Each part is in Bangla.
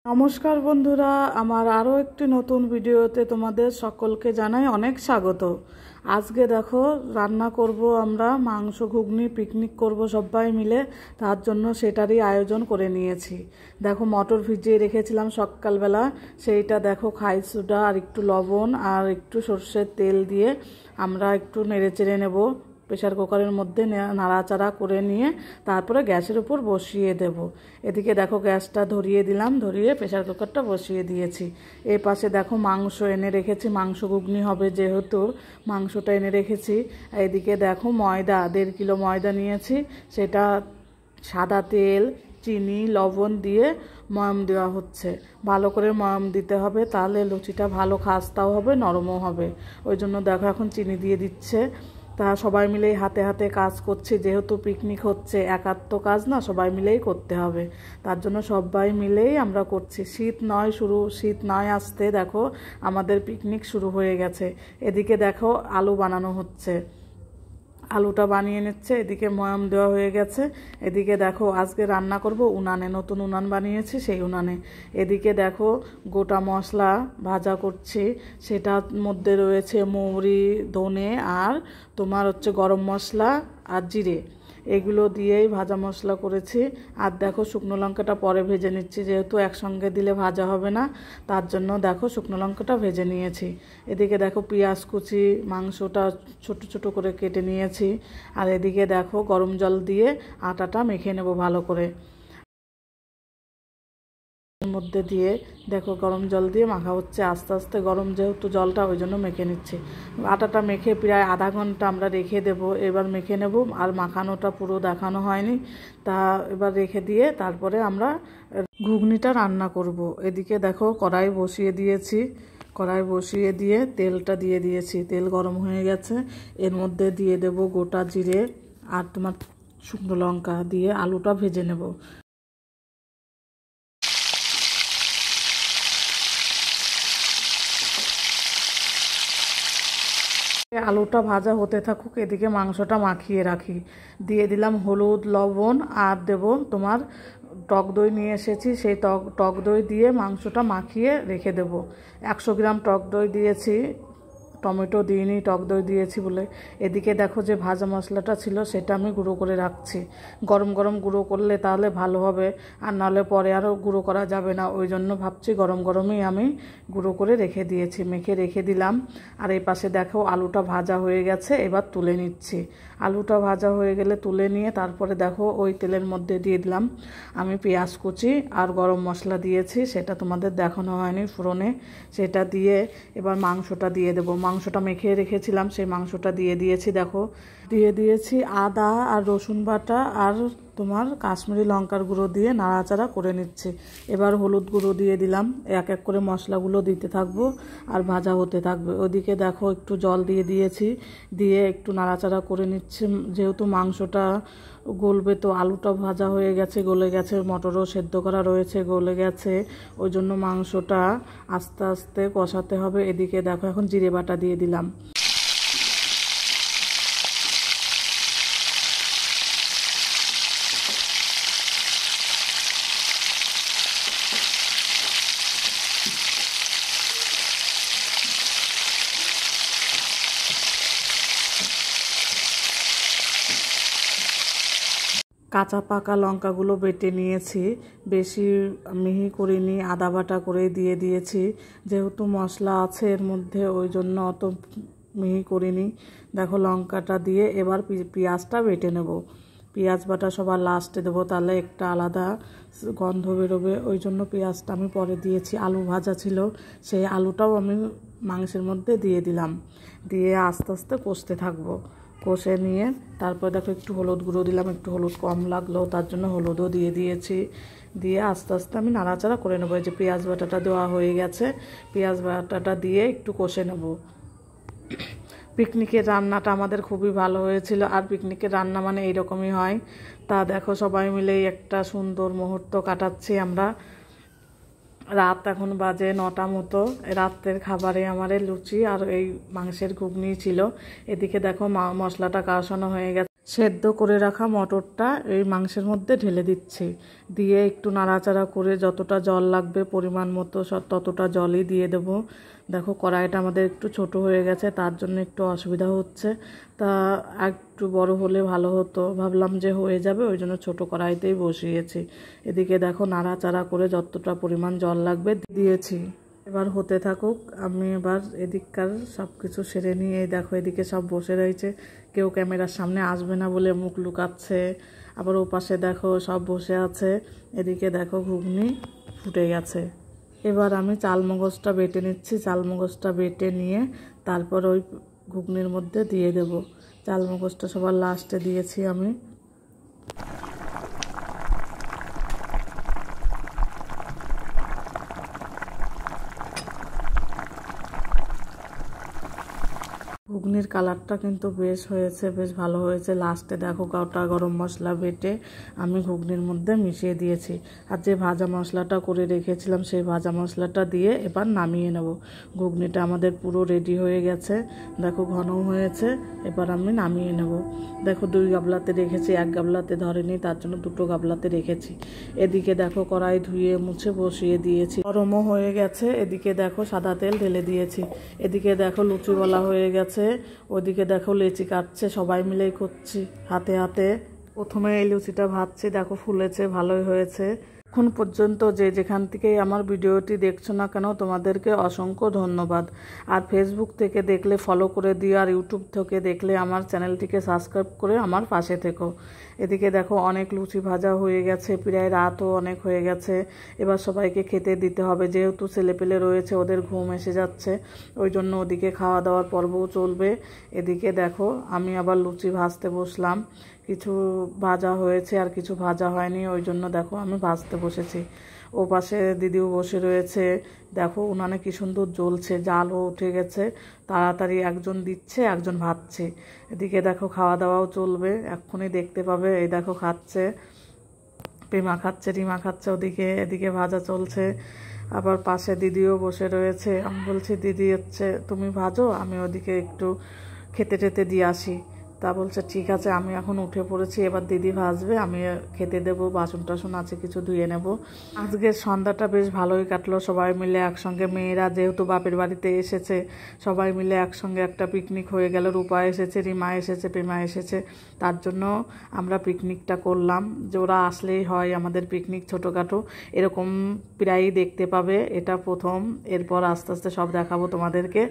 নমস্কার বন্ধুরা, আমার আরও একটি নতুন ভিডিওতে তোমাদের সকলকে জানাই অনেক স্বাগত। আজকে দেখো রান্না করব আমরা মাংস ঘুগনি, পিকনিক করব সবাই মিলে। তার জন্য সেটারই আয়োজন করে নিয়েছি। দেখো মটর ভিজিয়ে রেখেছিলাম সকালবেলা, সেইটা দেখো খাই সোডা আর একটু লবণ আর একটু সর্ষের তেল দিয়ে আমরা একটু নেড়ে চেড়ে নেব। প্রেশার কুকারের মধ্যে নাড়াচাড়া করে নিয়ে তারপরে গ্যাসের উপর বসিয়ে দেব। এদিকে দেখো গ্যাসটা ধরিয়ে দিলাম, ধরিয়ে প্রেশার কুকারটা বসিয়ে দিয়েছি। এই পাশে দেখো মাংস এনে রেখেছি, মাংস ঘুগনি হবে যেহেতু মাংসটা এনে রেখেছি। এদিকে দেখো ময়দা 1.5 কিলো ময়দা নিয়েছি, সেটা সাদা তেল, চিনি, লবণ দিয়ে ময়াম দেওয়া হচ্ছে। ভালো করে ময়াম দিতে হবে, তাহলে লুচিটা ভালো খাস্তাও হবে, নরমও হবে। ওই জন্য দেখো এখন চিনি দিয়ে দিচ্ছে। তা সবাই মিলেই হাতে হাতে কাজ করছি, যেহেতু পিকনিক হচ্ছে, একার তো কাজ না, সবাই মিলেই করতে হবে। তার জন্য সবাই মিলেই আমরা করছি। শীত নয় আসতে দেখো আমাদের পিকনিক শুরু হয়ে গেছে। এদিকে দেখো আলু বানানো হচ্ছে, আলুটা বানিয়ে নিচ্ছে। এদিকে ময়াম দেওয়া হয়ে গেছে। এদিকে দেখো আজকে রান্না করব উনানে, নতুন উনান বানিয়েছি সেই উনানে। এদিকে দেখো গোটা মশলা ভাজা করছি, সেটার মধ্যে রয়েছে মৌরি, ধনে আর তোমার হচ্ছে গরম মশলা আর জিরে, এগুলো দিয়েই ভাজা মশলা করেছি। আর দেখো শুকনো লঙ্কাটা পরে ভেজে নিচ্ছি, যেহেতু একসঙ্গে দিলে ভাজা হবে না, তার জন্য দেখো শুকনো লঙ্কাটা ভেজে নিয়েছি। এদিকে দেখো পেঁয়াজ কুচি, মাংসটা ছোট ছোট করে কেটে নিয়েছি। আর এদিকে দেখো গরম জল দিয়ে আটাটা মেখে নেব ভালো করে। মধ্যে দিয়ে দেখো গরম জল দিয়ে মাখা হচ্ছে, আস্তে আস্তে গরম যেহেতু জলটা, ওই জন্য মেখে নিচ্ছি। আটাটা মেখে প্রায় আধা ঘন্টা আমরা রেখে দেব। এবার মেখে নেব, আর মাখানোটা পুরো দেখানো হয়নি, তা এবার রেখে দিয়ে তারপরে আমরা ঘুগনিটা রান্না করব। এদিকে দেখো কড়াই বসিয়ে দিয়েছি, কড়াই বসিয়ে দিয়ে তেলটা দিয়ে দিয়েছি। তেল গরম হয়ে গেছে, এর মধ্যে দিয়ে দেব গোটা জিরে আর তোমার শুকনো লঙ্কা দিয়ে আলুটা ভেজে নেব। আলুটা ভাজা হতে থাকুক, এদিকে মাংসটা মাখিয়ে রাখি। দিয়ে দিলাম হলুদ, লবণ আর দেব তোমার টক দই নিয়ে এসেছি, সেই টক দই দিয়ে মাংসটা মাখিয়ে রেখে দেব। 100 গ্রাম টক দই দিয়েছি, টমেটো দিইনি, টক দই দিয়েছি বলে। এদিকে দেখো যে ভাজা মশলাটা ছিল সেটা আমি গুঁড়ো করে রাখছি। গরম গরম গুঁড়ো করলে তাহলে ভালো হবে, আর নাহলে পরে আরও গুঁড়ো করা যাবে না। ওই জন্য ভাবছি গরম গরমই আমি গুঁড়ো করে রেখে দিয়েছি, মেখে রেখে দিলাম। আর এই পাশে দেখো আলুটা ভাজা হয়ে গেছে, এবার তুলে নিচ্ছি। আলুটা ভাজা হয়ে গেলে তুলে নিয়ে তারপরে দেখো ওই তেলের মধ্যে দিয়ে দিলাম আমি পেঁয়াজ কুচি আর গরম মশলা দিয়েছি, সেটা তোমাদের দেখানো হয়নি ফোড়নে। সেটা দিয়ে এবার মাংসটা দিয়ে দেবো। মাংসটা মেখে রেখেছিলাম, সেই মাংসটা দিয়ে দিয়েছি। দেখো দিয়ে দিয়েছি আদা আর রসুন বাটা আর তোমার কাশ্মীরি লঙ্কার গুঁড়ো দিয়ে নাড়াচাড়া করে নিচ্ছে। এবার হলুদ গুঁড়ো দিয়ে দিলাম, এক এক করে মশলাগুলো দিতে থাকবো আর ভাজা হতে থাকবে। ওদিকে দেখো একটু জল দিয়ে দিয়েছি, দিয়ে একটু নাড়াচাড়া করে নিচ্ছে। যেহেতু মাংসটা গলবে, তো আলুটা ভাজা হয়ে গেছে, গলে গেছে, মটরও সেদ্ধ করা রয়েছে, গলে গেছে, ওই জন্য মাংসটা আস্তে আস্তে কষাতে হবে। এদিকে দেখো এখন জিরে বাটা দিয়ে দিলাম। কাঁচা পাকা লঙ্কাগুলো বেটে নিয়েছি, বেশি মিহি করিনি, আদা বাটা করে দিয়ে দিয়েছি। যেহেতু মশলা আছে এর মধ্যে, ওই জন্য অত মিহি করিনি। দেখো লঙ্কাটা দিয়ে এবার পেঁয়াজটা বেটে নেব। পেঁয়াজ বাটা সবার লাস্টে দেবো, তাহলে একটা আলাদা গন্ধ বেরোবে, ওই জন্য পেঁয়াজটা আমি পরে দিয়েছি। আলু ভাজা ছিল, সেই আলুটাও আমি মাংসের মধ্যে দিয়ে দিলাম, দিয়ে আস্তে আস্তে কষতে থাকবো। কষে নিয়ে তারপর দেখো একটু হলুদ গুঁড়ো দিলাম, একটু হলুদ কম লাগলো তার জন্য হলুদও দিয়ে দিয়েছি। দিয়ে আস্তে আস্তে আমি নাড়াচাড়া করে নেবো। এই যে পেঁয়াজ বাটাটা দেওয়া হয়ে গেছে, পেঁয়াজ বাটাটা দিয়ে একটু কষে নেব। পিকনিকের রান্নাটা আমাদের খুবই ভালো হয়েছিল, আর পিকনিকের রান্না মানে এইরকমই হয়। তা দেখো সবাই মিলেই একটা সুন্দর মুহূর্ত কাটাচ্ছি আমরা। রাত এখন বাজে 9টা মতো। রাতের খাবারে আমাদের লুচি আর এই মাংসের ঘুগনি ছিল। এদিকে দেখো মশলাটা কষানো হয়ে গেছে, সেদ্ধ করে রাখা মটরটা এই মাংসের মধ্যে ঢেলে দিচ্ছি, দিয়ে একটু নাড়াচাড়া করে যতটা জল লাগবে পরিমাণ মতো ততটা জলই দিয়ে দেব। দেখো কড়াইটা আমাদের একটু ছোট হয়ে গেছে, তার জন্য একটু অসুবিধা হচ্ছে, তা একটু বড় হলে ভালো হতো, ভাবলাম যে হয়ে যাবে, ওই জন্য ছোটো কড়াইতেই বসিয়েছি। এদিকে দেখো নাড়াচাড়া করে যতটা পরিমাণ জল লাগবে দিয়েছি। এবার হতে থাকুক, আমি এবার এদিককার সব কিছু সেরে নিয়ে দেখো এদিকে সব বসে রয়েছে, কেউ ক্যামেরার সামনে আসবে না বলে মুখ লুকাচ্ছে, আবার ও পাশে দেখো সব বসে আছে। এদিকে দেখো ঘুগনি ফুটে গেছে। এবার আমি চালমগজটা বেটে নিচ্ছি, চালমগজটা বেটে নিয়ে তারপর ওই ঘুগনির মধ্যে দিয়ে দেব। চালমগজটা সবার লাস্টে দিয়েছি আমি। ঘুগনির কালারটা কিন্তু বেশ হয়েছে, বেশ ভালো হয়েছে। লাস্টে দেখো গোটা গরম মশলা বেটে আমি ঘুগনির মধ্যে মিশিয়ে দিয়েছি, আর যে ভাজা মশলাটা করে রেখেছিলাম সেই ভাজা মশলাটা দিয়ে এবার নামিয়ে নেব। ঘুগনিটা আমাদের পুরো রেডি হয়ে গেছে, দেখো ঘনও হয়েছে, এবার আমি নামিয়ে নেব। দেখো 2 গাবলাতে রেখেছি, 1 গাবলাতে ধরেনি, তার জন্য 2 গাবলাতে রেখেছি। এদিকে দেখো কড়াই ধুয়ে মুছে বসিয়ে দিয়েছি, গরমও হয়ে গেছে। এদিকে দেখো সাদা তেল ঢেলে দিয়েছি। এদিকে দেখো লুচি বলা হয়ে গেছে, ওদিকে দেখো লেচি কাটছে, সবাই মিলেই করছি হাতে হাতে। প্রথমে এই লুচিটা ভাজছি, দেখো ফুলেছে, ভালোই হয়েছে। এখন পর্যন্ত যে যেখান থেকেই আমার ভিডিওটি দেখছো না কেন তোমাদেরকে অসংখ্য ধন্যবাদ। আর ফেসবুক থেকে দেখলে ফলো করে দিও, আর ইউটিউব থেকে দেখলে আমার চ্যানেলটিকে সাবস্ক্রাইব করে আমার পাশে থেকো। এদিকে দেখো অনেক লুচি ভাজা হয়ে গেছে, প্রায় রাতও অনেক হয়ে গেছে। এবার সবাইকে খেতে দিতে হবে, যেহেতু ছেলেপেলে রয়েছে, ওদের ঘুম এসে যাচ্ছে, ওই জন্য ওদিকে খাওয়া দাওয়ার পর্বও চলবে। এদিকে দেখো আমি আবার লুচি ভাজতে বসলাম, কিছু ভাজা হয়েছে আর কিছু ভাজা হয়নি, ওই জন্য দেখো আমি ভাজতে বসেছি। ও পাশে দিদিও বসে রয়েছে, দেখো উনানে কি সুন্দর জ্বলছে, জালও উঠে গেছে, তাড়াতাড়ি একজন দিচ্ছে একজন ভাজছে। এদিকে দেখো খাওয়া দাওয়াও চলবে, এক্ষুনি দেখতে পাবে। এই দেখো খাচ্ছে, পেমা খাচ্ছে, রিমা খাচ্ছে ওদিকে, এদিকে ভাজা চলছে। আবার পাশে দিদিও বসে রয়েছে, আমি বলছি দিদি হচ্ছে তুমি ভাজো, আমি ওদিকে একটু খেতে টেতে দিয়ে আসি। তা বলছে ঠিক আছে, আমি এখন উঠে পড়েছি, এবার দিদি ভাজবে, আমি খেতে দেবো, বাসন টাসন আছে কিছু ধুয়ে নেব। আজকের সন্ধ্যাটা বেশ ভালোই কাটলো, সবাই মিলে একসঙ্গে, মেয়েরা যেহেতু বাপের বাড়িতে এসেছে, সবাই মিলে একসঙ্গে একটা পিকনিক হয়ে গেল। রূপা এসেছে, রিমা এসেছে, পেমা এসেছে, তার জন্য আমরা পিকনিকটা করলাম। যে ওরা আসলেই হয় আমাদের পিকনিক, ছোটোখাটো এরকম প্রায়ই দেখতে পাবে, এটা প্রথম, এরপর আস্তে আস্তে সব দেখাবো তোমাদেরকে।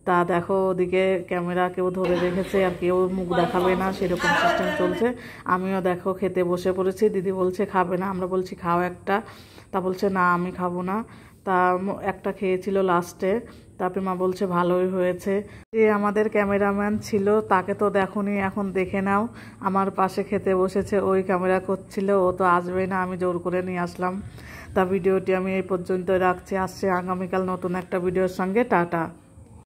তা দেখো ওদিকে ক্যামেরা কেউ ধরে রেখেছে, আর কেউ মুখ দেখাবে না, সেরকম সিস্টেম চলছে। আমিও দেখো খেতে বসে পড়েছি, দিদি বলছে খাবে না, আমরা বলছি খাও একটা, তা বলছে না আমি খাবো না। তা একটা খেয়েছিল লাস্টে, তারপরে মা বলছে ভালোই হয়েছে। যে আমাদের ক্যামেরাম্যান ছিল তাকে তো দেখোনি, এখন দেখে নাও, আমার পাশে খেতে বসেছে, ওই ক্যামেরা করছিল, ও তো আসবেই না, আমি জোর করে নিয়ে আসলাম। তা ভিডিওটি আমি এই পর্যন্ত রাখছি, আসছে আগামীকাল নতুন একটা ভিডিওর সঙ্গে, টাটা।